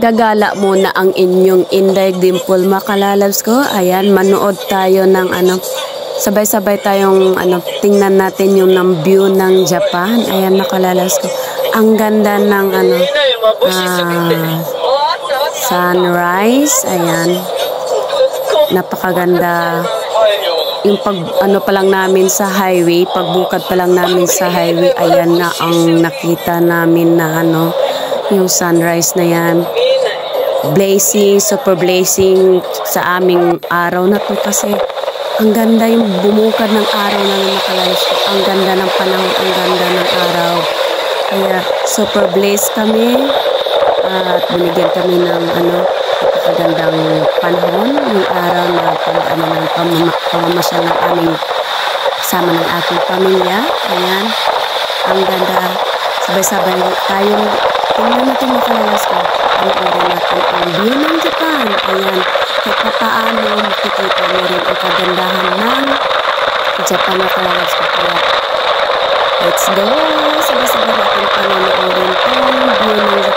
gagala muna ang inyong Inday Dimple mga kalalabs ko. Ayan, manood tayo ng sabay-sabay tayong tingnan natin yung view ng Japan. Ayan mga kalalabs ko. Ang ganda ng sunrise. Ayan. Napakaganda. Yung pa lang namin sa highway, pagbukad pa lang namin sa highway, ayan na ang nakita namin na yung sunrise na yan. Blazing, super blazing sa aming araw na to kasi ang ganda yung bumukad ng araw na nakalalas ko. Ang ganda ng panahon, ang ganda ng araw. Kaya super blaze kami at binigyan kami ng napakagandang panahon yung araw na pamamasyal ng aming kasama ng aking pamilya. Ayan, ang ganda. Sabay-sabay tayong tingnan natin makalalas ko. Panoorin natin ang view ng Japan. Ayan, kahit paano makikita mo rin ang kagandahan ng Japan na kalalas ko. Kaya let's go! Sabay-sabay natin panoorin ang view ng Japan.